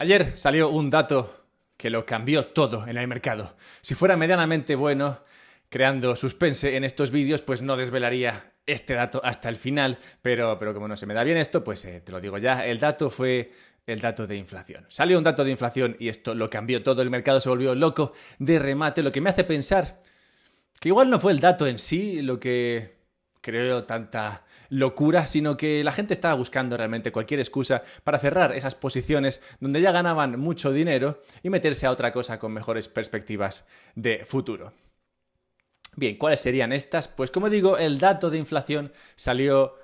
Ayer salió un dato que lo cambió todo en el mercado. Si fuera medianamente bueno creando suspense en estos vídeos, pues no desvelaría este dato hasta el final, pero como no se me da bien esto, pues te lo digo ya, el dato fue el dato de inflación. Salió un dato de inflación y esto lo cambió todo, el mercado se volvió loco de remate, lo que me hace pensar que igual no fue el dato en sí lo que creó tanta locura, sino que la gente estaba buscando realmente cualquier excusa para cerrar esas posiciones donde ya ganaban mucho dinero y meterse a otra cosa con mejores perspectivas de futuro. Bien, ¿cuáles serían estas? Pues como digo, el dato de inflación salió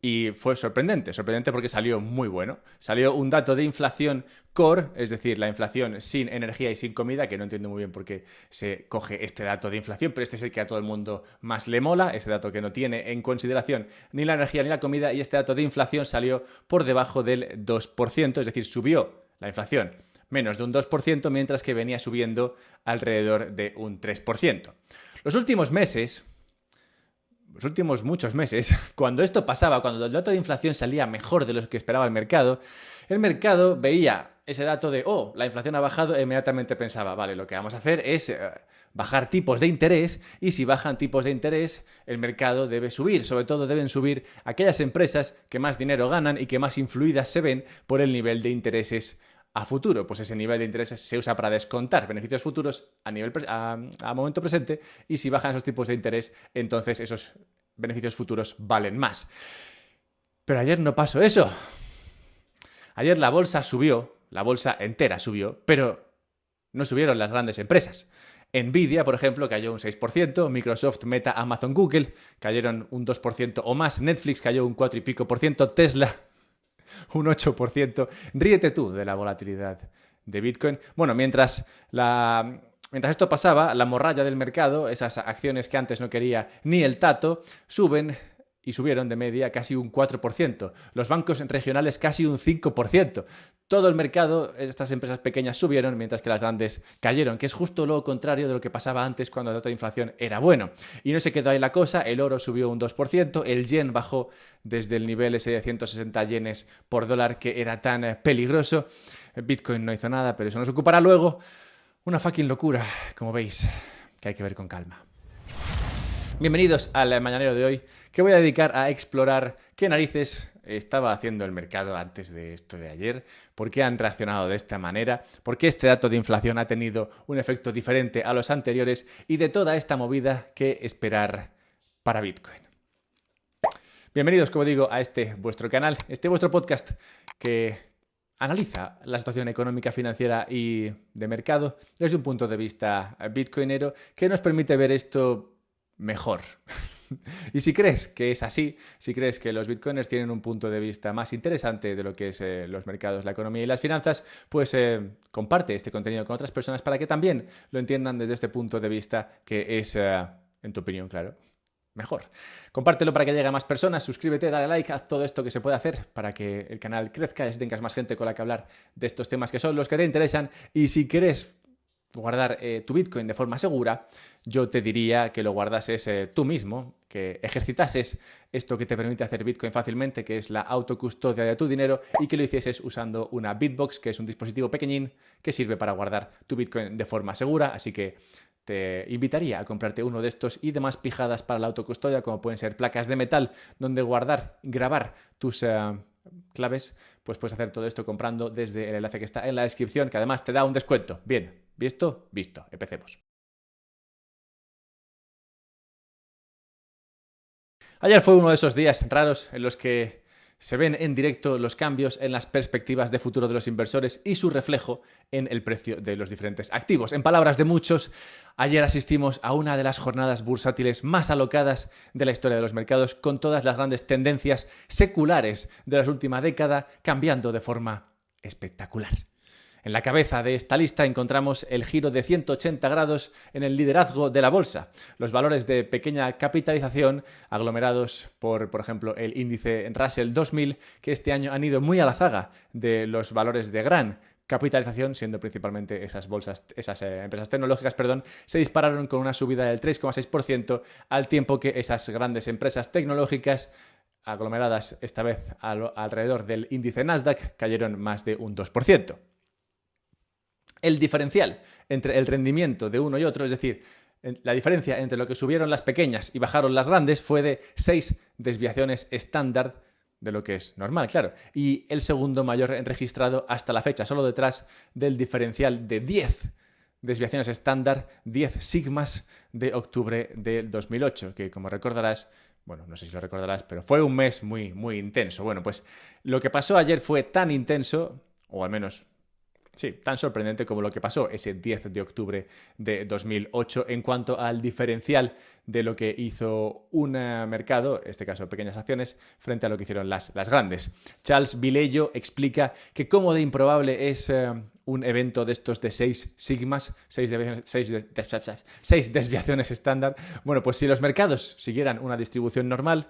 y fue sorprendente porque salió muy bueno. Salió un dato de inflación core, es decir, la inflación sin energía y sin comida, que no entiendo muy bien por qué se coge este dato de inflación, pero este es el que a todo el mundo más le mola, ese dato que no tiene en consideración ni la energía ni la comida, y este dato de inflación salió por debajo del 2%, es decir, subió la inflación menos de un 2%, mientras que venía subiendo alrededor de un 3%. Los últimos muchos meses, cuando esto pasaba, cuando el dato de inflación salía mejor de lo que esperaba el mercado veía ese dato de, la inflación ha bajado, e inmediatamente pensaba, vale, lo que vamos a hacer es bajar tipos de interés, y si bajan tipos de interés, el mercado debe subir. Sobre todo deben subir aquellas empresas que más dinero ganan y que más influidas se ven por el nivel de intereses a futuro. Pues ese nivel de intereses se usa para descontar beneficios futuros a momento presente, y si bajan esos tipos de interés, entonces esos beneficios futuros valen más. Pero ayer no pasó eso. Ayer la bolsa subió, la bolsa entera subió, pero no subieron las grandes empresas. Nvidia, por ejemplo, cayó un 6%, Microsoft, Meta, Amazon, Google cayeron un 2% o más, Netflix cayó un 4 y pico por ciento, Tesla un 8%. Ríete tú de la volatilidad de Bitcoin. Bueno, mientras esto pasaba, la morralla del mercado, esas acciones que antes no quería ni el tato, suben y subieron de media casi un 4%. Los bancos regionales casi un 5%. Todo el mercado, estas empresas pequeñas subieron, mientras que las grandes cayeron, que es justo lo contrario de lo que pasaba antes cuando el dato de inflación era bueno. Y no se quedó ahí la cosa, el oro subió un 2%, el yen bajó desde el nivel ese de 160 yenes por dólar que era tan peligroso. Bitcoin no hizo nada, pero eso nos ocupará luego. Una fucking locura, como veis, que hay que ver con calma. Bienvenidos al mañanero de hoy, que voy a dedicar a explorar qué narices estaba haciendo el mercado antes de esto de ayer, por qué han reaccionado de esta manera, por qué este dato de inflación ha tenido un efecto diferente a los anteriores, y de toda esta movida qué esperar para Bitcoin. Bienvenidos, como digo, a este vuestro canal, este vuestro podcast que analiza la situación económica, financiera y de mercado desde un punto de vista bitcoinero, que nos permite ver esto mejor. Y si crees que es así, si crees que los bitcoiners tienen un punto de vista más interesante de lo que es los mercados, la economía y las finanzas, pues comparte este contenido con otras personas para que también lo entiendan desde este punto de vista que es, en tu opinión, claro, mejor. Compártelo para que llegue a más personas, suscríbete, dale like, haz todo esto que se puede hacer para que el canal crezca y así tengas más gente con la que hablar de estos temas que son los que te interesan. Y si quieres guardar tu Bitcoin de forma segura, yo te diría que lo guardases tú mismo, que ejercitases esto que te permite hacer Bitcoin fácilmente, que es la autocustodia de tu dinero, y que lo hicieses usando una Bitbox, que es un dispositivo pequeñín que sirve para guardar tu Bitcoin de forma segura. Así que te invitaría a comprarte uno de estos y demás pijadas para la autocustodia, como pueden ser placas de metal donde grabar tus claves. Pues puedes hacer todo esto comprando desde el enlace que está en la descripción, que además te da un descuento. Bien, ¿visto? Visto. Empecemos. Ayer fue uno de esos días raros en los que se ven en directo los cambios en las perspectivas de futuro de los inversores y su reflejo en el precio de los diferentes activos. En palabras de muchos, ayer asistimos a una de las jornadas bursátiles más alocadas de la historia de los mercados, con todas las grandes tendencias seculares de la última década cambiando de forma espectacular. En la cabeza de esta lista encontramos el giro de 180 grados en el liderazgo de la bolsa. Los valores de pequeña capitalización, aglomerados por ejemplo, el índice Russell 2000, que este año han ido muy a la zaga de los valores de gran capitalización, siendo principalmente esas empresas tecnológicas, se dispararon con una subida del 3,6%, al tiempo que esas grandes empresas tecnológicas aglomeradas esta vez alrededor del índice Nasdaq, cayeron más de un 2%. El diferencial entre el rendimiento de uno y otro, es decir, la diferencia entre lo que subieron las pequeñas y bajaron las grandes, fue de 6 desviaciones estándar de lo que es normal, claro. Y el segundo mayor registrado hasta la fecha, solo detrás del diferencial de 10 desviaciones estándar, 10 sigmas de octubre del 2008, que como recordarás, bueno, no sé si lo recordarás, pero fue un mes muy, muy intenso. Bueno, pues lo que pasó ayer fue tan intenso, o al menos, sí, tan sorprendente como lo que pasó ese 10 de octubre de 2008 en cuanto al diferencial de lo que hizo un mercado, en este caso pequeñas acciones, frente a lo que hicieron las grandes. Charles Vilello explica que cómo de improbable es un evento de estos de 6 sigmas, 6 desviaciones estándar. Bueno, pues si los mercados siguieran una distribución normal,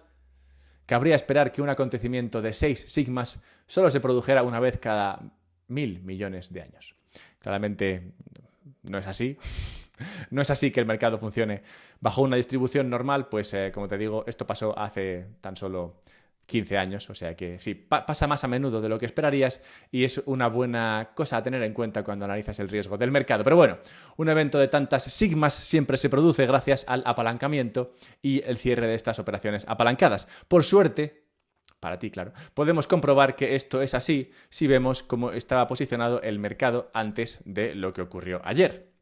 cabría esperar que un acontecimiento de 6 sigmas solo se produjera una vez cada 1.000 millones de años. Claramente no es así. No es así que el mercado funcione bajo una distribución normal, pues como te digo, esto pasó hace tan solo 15 años, o sea que sí, pasa más a menudo de lo que esperarías y es una buena cosa a tener en cuenta cuando analizas el riesgo del mercado. Pero bueno, un evento de tantas sigmas siempre se produce gracias al apalancamiento y el cierre de estas operaciones apalancadas. Por suerte, para ti, claro, podemos comprobar que esto es así si vemos cómo estaba posicionado el mercado antes de lo que ocurrió ayer.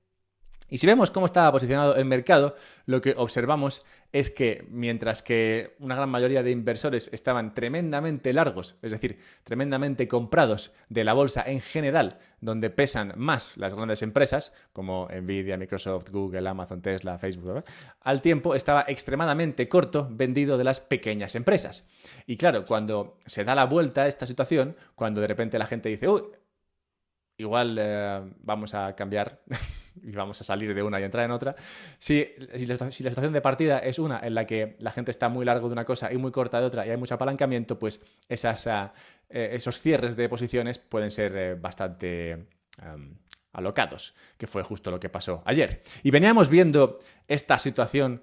Y si vemos cómo estaba posicionado el mercado, lo que observamos es que mientras que una gran mayoría de inversores estaban tremendamente largos, es decir, tremendamente comprados de la bolsa en general, donde pesan más las grandes empresas, como Nvidia, Microsoft, Google, Amazon, Tesla, Facebook, ¿verdad? Al tiempo estaba extremadamente corto vendido de las pequeñas empresas. Y claro, cuando se da la vuelta a esta situación, cuando de repente la gente dice, uy, igual vamos a cambiar y vamos a salir de una y entrar en otra. Si la situación de partida es una en la que la gente está muy largo de una cosa y muy corta de otra y hay mucho apalancamiento, pues esos cierres de posiciones pueden ser bastante alocados, que fue justo lo que pasó ayer. Y veníamos viendo esta situación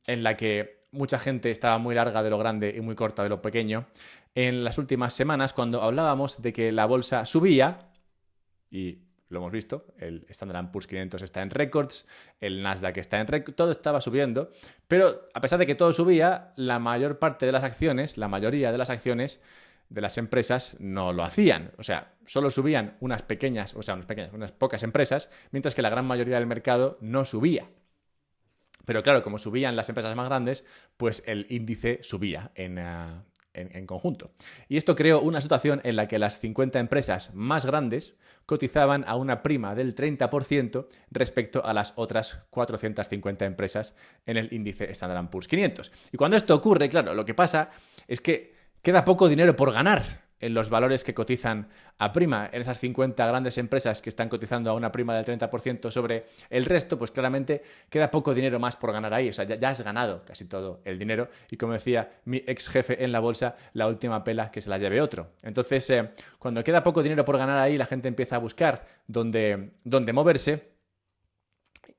en la que mucha gente estaba muy larga de lo grande y muy corta de lo pequeño en las últimas semanas, cuando hablábamos de que la bolsa subía. Y lo hemos visto, el Standard & Poor's 500 está en récords, el Nasdaq está en récords, todo estaba subiendo, pero a pesar de que todo subía, la mayor parte de las acciones, la mayoría de las acciones de las empresas no lo hacían. O sea, solo subían unas pocas empresas, mientras que la gran mayoría del mercado no subía. Pero claro, como subían las empresas más grandes, pues el índice subía en conjunto. Y esto creó una situación en la que las 50 empresas más grandes cotizaban a una prima del 30% respecto a las otras 450 empresas en el índice Standard & Poor's 500. Y cuando esto ocurre, claro, lo que pasa es que queda poco dinero por ganar en los valores que cotizan a prima, en esas 50 grandes empresas que están cotizando a una prima del 30% sobre el resto, pues claramente queda poco dinero más por ganar ahí. O sea, ya has ganado casi todo el dinero y, como decía mi ex jefe en la bolsa, la última pela que se la lleve otro. Entonces, cuando queda poco dinero por ganar ahí, la gente empieza a buscar dónde moverse,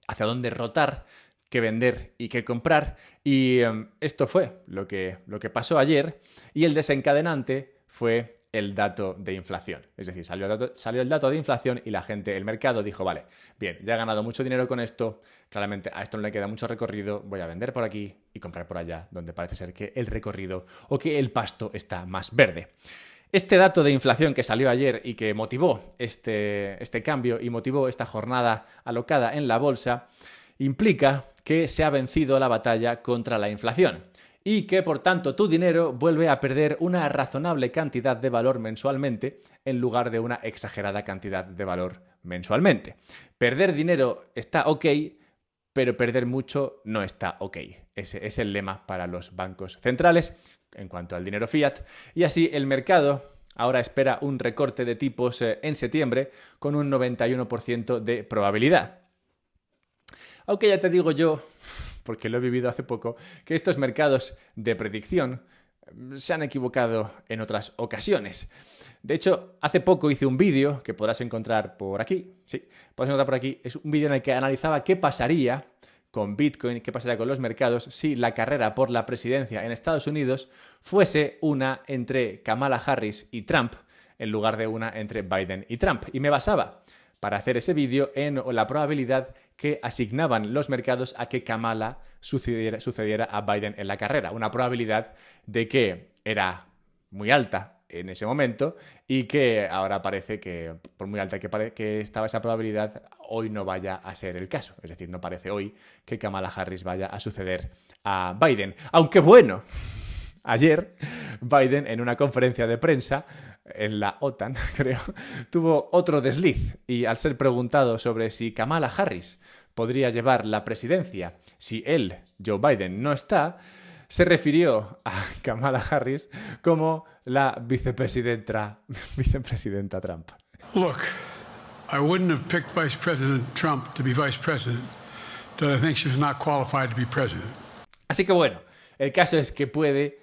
hacia dónde rotar, qué vender y qué comprar. Y esto fue lo que pasó ayer, y el desencadenante fue el dato de inflación. Es decir, salió el dato de inflación y el mercado dijo, vale, bien, ya he ganado mucho dinero con esto, claramente a esto no le queda mucho recorrido, voy a vender por aquí y comprar por allá, donde parece ser que el recorrido o que el pasto está más verde. Este dato de inflación que salió ayer y que motivó este cambio y motivó esta jornada alocada en la bolsa, implica que se ha vencido la batalla contra la inflación y que, por tanto, tu dinero vuelve a perder una razonable cantidad de valor mensualmente en lugar de una exagerada cantidad de valor mensualmente. Perder dinero está ok, pero perder mucho no está ok. Ese es el lema para los bancos centrales en cuanto al dinero fiat, y así el mercado ahora espera un recorte de tipos en septiembre con un 91% de probabilidad. Aunque ya te digo yo, porque lo he vivido hace poco, que estos mercados de predicción se han equivocado en otras ocasiones. De hecho, hace poco hice un vídeo que podrás encontrar por aquí. Sí, podrás encontrar por aquí. Es un vídeo en el que analizaba qué pasaría con Bitcoin, qué pasaría con los mercados si la carrera por la presidencia en Estados Unidos fuese una entre Kamala Harris y Trump en lugar de una entre Biden y Trump. Y me basaba para hacer ese vídeo en la probabilidad que asignaban los mercados a que Kamala sucediera a Biden en la carrera. Una probabilidad de que era muy alta en ese momento y que ahora parece que, por muy alta que estaba esa probabilidad, hoy no vaya a ser el caso. Es decir, no parece hoy que Kamala Harris vaya a suceder a Biden. Aunque bueno, ayer Biden en una conferencia de prensa en la OTAN, creo, tuvo otro desliz y al ser preguntado sobre si Kamala Harris podría llevar la presidencia si él, Joe Biden, no está, se refirió a Kamala Harris como la vicepresidenta Trump. Look, I wouldn't have picked Vice President Trump to be vice president, but I think she was not qualified to be president. Así que bueno, el caso es que puede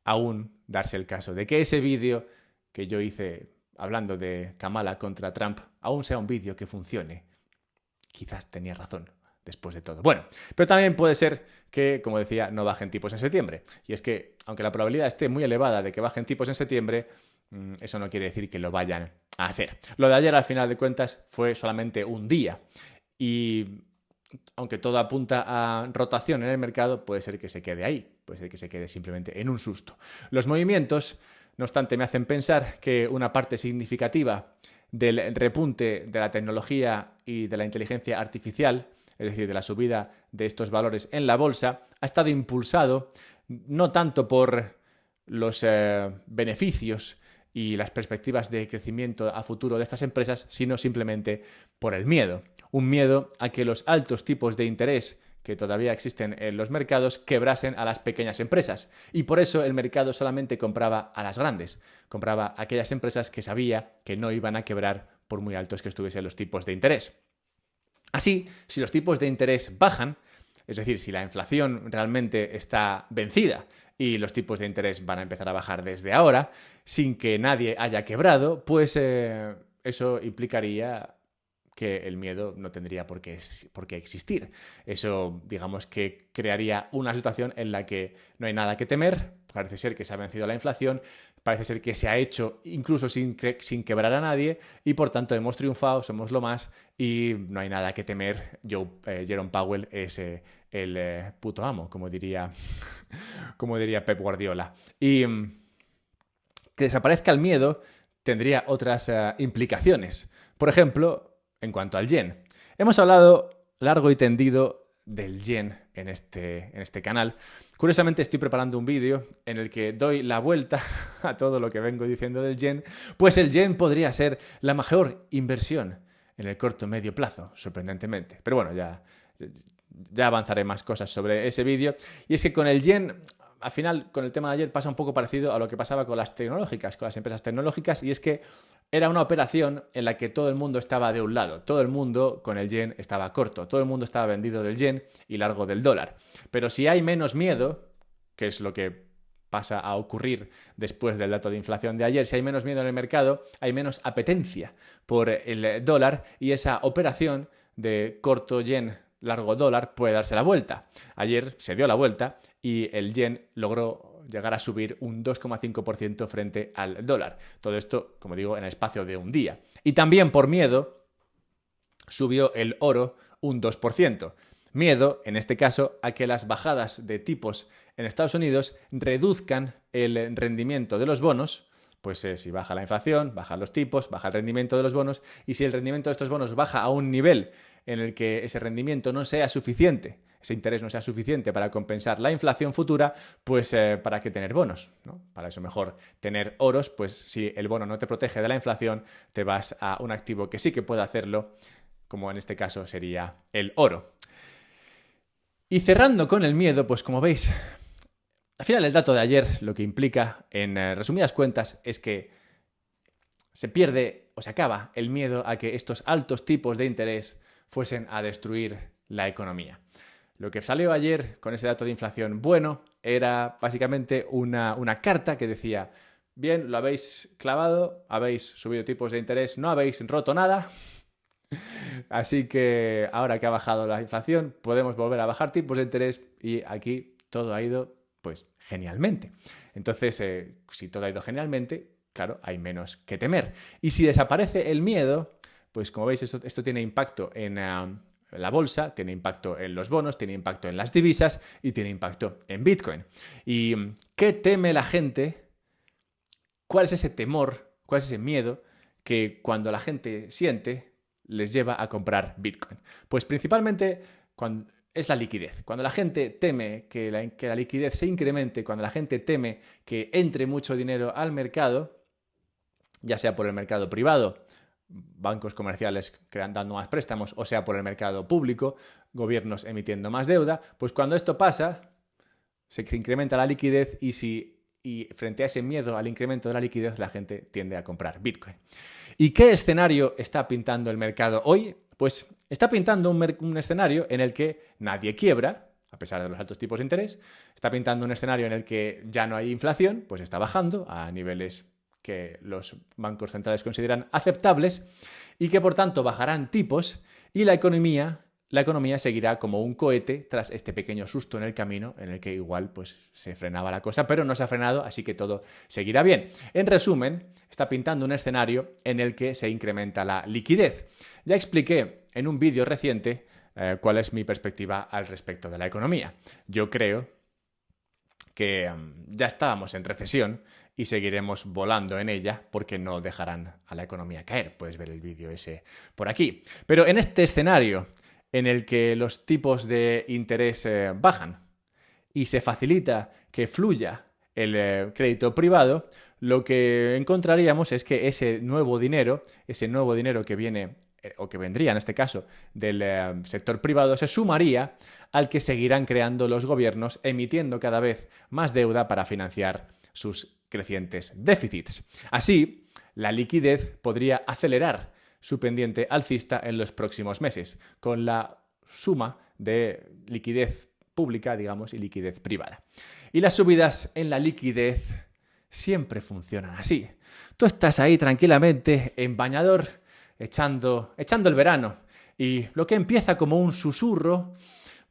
aún darse el caso de que ese vídeo que yo hice hablando de Kamala contra Trump aún sea un vídeo que funcione. Quizás tenía razón después de todo. Bueno, pero también puede ser que, como decía, no bajen tipos en septiembre. Y es que, aunque la probabilidad esté muy elevada de que bajen tipos en septiembre, eso no quiere decir que lo vayan a hacer. Lo de ayer, al final de cuentas, fue solamente un día. Y aunque todo apunta a rotación en el mercado, puede ser que se quede ahí. Puede ser que se quede simplemente en un susto. Los movimientos, no obstante, me hacen pensar que una parte significativa del repunte de la tecnología y de la inteligencia artificial, es decir, de la subida de estos valores en la bolsa, ha estado impulsado no tanto por los beneficios y las perspectivas de crecimiento a futuro de estas empresas, sino simplemente por el miedo. Un miedo a que los altos tipos de interés que todavía existen en los mercados quebrasen a las pequeñas empresas. Y por eso el mercado solamente compraba a las grandes. Compraba a aquellas empresas que sabía que no iban a quebrar por muy altos que estuviesen los tipos de interés. Así, si los tipos de interés bajan, es decir, si la inflación realmente está vencida y los tipos de interés van a empezar a bajar desde ahora, sin que nadie haya quebrado, pues eso implicaría que el miedo no tendría por qué existir. Eso, digamos, que crearía una situación en la que no hay nada que temer, parece ser que se ha vencido la inflación, parece ser que se ha hecho incluso sin quebrar a nadie y por tanto hemos triunfado, somos lo más y no hay nada que temer. Jerome Powell es el puto amo, como diría Pep Guardiola. Y que desaparezca el miedo tendría otras implicaciones. Por ejemplo, en cuanto al yen. Hemos hablado largo y tendido del yen en este canal. Curiosamente estoy preparando un vídeo en el que doy la vuelta a todo lo que vengo diciendo del yen, pues el yen podría ser la mejor inversión en el corto medio plazo, sorprendentemente. Pero bueno, ya avanzaré más cosas sobre ese vídeo. Y es que con el yen, al final, con el tema de ayer pasa un poco parecido a lo que pasaba con las tecnológicas, con las empresas tecnológicas, y es que era una operación en la que todo el mundo estaba de un lado, todo el mundo con el yen estaba corto, todo el mundo estaba vendido del yen y largo del dólar. Pero si hay menos miedo, que es lo que pasa a ocurrir después del dato de inflación de ayer, si hay menos miedo en el mercado, hay menos apetencia por el dólar y esa operación de corto yen, largo dólar puede darse la vuelta. Ayer se dio la vuelta y el yen logró llegar a subir un 2,5% frente al dólar. Todo esto, como digo, en el espacio de un día. Y también por miedo subió el oro un 2%. Miedo, en este caso, a que las bajadas de tipos en Estados Unidos reduzcan el rendimiento de los bonos. Pues si baja la inflación, bajan los tipos, baja el rendimiento de los bonos, y si el rendimiento de estos bonos baja a un nivel en el que ese rendimiento no sea suficiente, ese interés no sea suficiente para compensar la inflación futura, pues ¿para qué tener bonos? ¿No? Para eso mejor tener oros, pues si el bono no te protege de la inflación, te vas a un activo que sí que puede hacerlo, como en este caso sería el oro. Y cerrando con el miedo, pues como veis, al final el dato de ayer lo que implica, en resumidas cuentas, es que se pierde o se acaba el miedo a que estos altos tipos de interés fuesen a destruir la economía. Lo que salió ayer con ese dato de inflación bueno era básicamente una carta que decía: bien, lo habéis clavado, habéis subido tipos de interés, no habéis roto nada, Así que ahora que ha bajado la inflación, podemos volver a bajar tipos de interés y aquí todo ha ido, pues, genialmente. Entonces, si todo ha ido genialmente, claro, hay menos que temer. Y si desaparece el miedo, pues como veis, esto tiene impacto en la bolsa, tiene impacto en los bonos, tiene impacto en las divisas y tiene impacto en Bitcoin. ¿Y qué teme la gente? ¿Cuál es ese temor? ¿Cuál es ese miedo que cuando la gente siente les lleva a comprar Bitcoin? Pues principalmente es la liquidez. Cuando la gente teme que la liquidez se incremente, cuando la gente teme que entre mucho dinero al mercado, ya sea por el mercado privado, bancos comerciales dando más préstamos, o sea por el mercado público, gobiernos emitiendo más deuda, pues cuando esto pasa, se incrementa la liquidez y frente a ese miedo al incremento de la liquidez, la gente tiende a comprar Bitcoin. ¿Y qué escenario está pintando el mercado hoy? Pues está pintando un escenario en el que nadie quiebra, a pesar de los altos tipos de interés. Está pintando un escenario en el que ya no hay inflación, pues está bajando a niveles que los bancos centrales consideran aceptables y que por tanto bajarán tipos y la economía seguirá como un cohete tras este pequeño susto en el camino en el que igual pues se frenaba la cosa, pero no se ha frenado, así que todo seguirá bien. En resumen, está pintando un escenario en el que se incrementa la liquidez. Ya expliqué en un vídeo reciente cuál es mi perspectiva al respecto de la economía. Yo creo que ya estábamos en recesión y seguiremos volando en ella porque no dejarán a la economía caer. Puedes ver el vídeo ese por aquí. Pero en este escenario en el que los tipos de interés bajan y se facilita que fluya el crédito privado, lo que encontraríamos es que ese nuevo dinero que viene o que vendría en este caso del sector privado, se sumaría al que seguirán creando los gobiernos emitiendo cada vez más deuda para financiar sus crecientes déficits. Así, la liquidez podría acelerar su pendiente alcista en los próximos meses, con la suma de liquidez pública, digamos, y liquidez privada. Y las subidas en la liquidez siempre funcionan así. Tú estás ahí tranquilamente en bañador, echando el verano, y lo que empieza como un susurro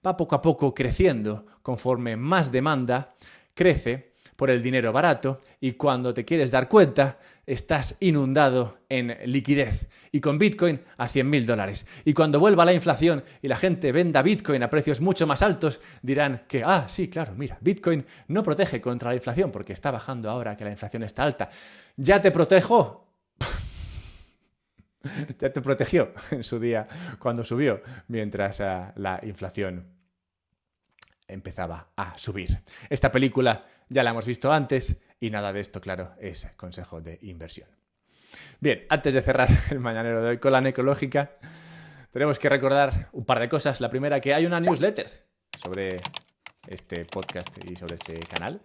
va poco a poco creciendo conforme más demanda crece por el dinero barato y cuando te quieres dar cuenta estás inundado en liquidez y con Bitcoin a $100.000. Y cuando vuelva la inflación y la gente venda Bitcoin a precios mucho más altos, dirán que, sí, claro, mira, Bitcoin no protege contra la inflación porque está bajando ahora que la inflación está alta. ¿Ya te protejo? Ya te protegió en su día cuando subió, mientras la inflación empezaba a subir. Esta película ya la hemos visto antes y nada de esto, claro, es consejo de inversión. Bien, antes de cerrar el mañanero de hoy con la necrológica, tenemos que recordar un par de cosas. La primera, que hay una newsletter sobre este podcast y sobre este canal.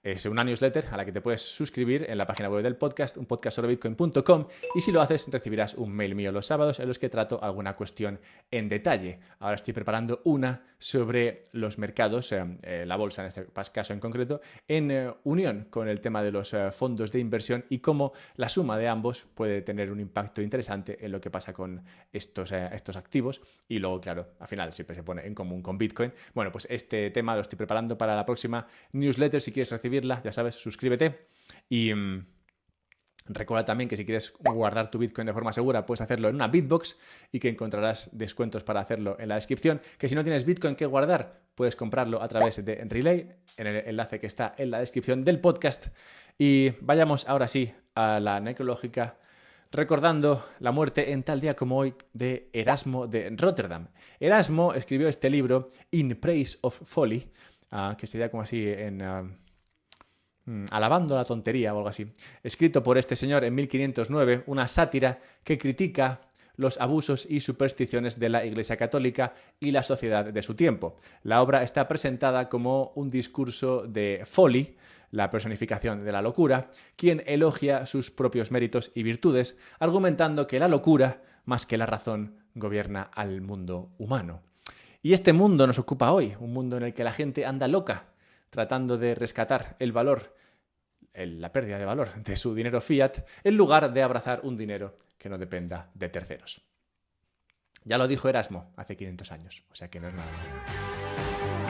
Es una newsletter a la que te puedes suscribir en la página web del podcast, unpodcastsobrebitcoin.com, y si lo haces recibirás un mail mío los sábados en los que trato alguna cuestión en detalle. Ahora estoy preparando una sobre los mercados, la bolsa en este caso en concreto, en unión con el tema de los fondos de inversión y cómo la suma de ambos puede tener un impacto interesante en lo que pasa con estos activos. Y luego, claro, al final siempre se pone en común con Bitcoin. Bueno, pues este tema lo estoy preparando para la próxima newsletter. Si quieres recibirla, ya sabes, suscríbete y recuerda también que si quieres guardar tu Bitcoin de forma segura puedes hacerlo en una Bitbox y que encontrarás descuentos para hacerlo en la descripción. Que si no tienes Bitcoin que guardar, puedes comprarlo a través de Relay en el enlace que está en la descripción del podcast. Y vayamos ahora sí a la necrológica, recordando la muerte en tal día como hoy de Erasmo de Rotterdam. Erasmo escribió este libro In Praise of Folly, que sería como así en alabando la tontería o algo así, escrito por este señor en 1509, una sátira que critica los abusos y supersticiones de la Iglesia Católica y la sociedad de su tiempo. La obra está presentada como un discurso de Folly, la personificación de la locura, quien elogia sus propios méritos y virtudes, argumentando que la locura, más que la razón, gobierna al mundo humano. Y este mundo nos ocupa hoy, un mundo en el que la gente anda loca, tratando de rescatar el valor, la pérdida de valor de su dinero fiat, en lugar de abrazar un dinero que no dependa de terceros. Ya lo dijo Erasmo hace 500 años, o sea que no es nada.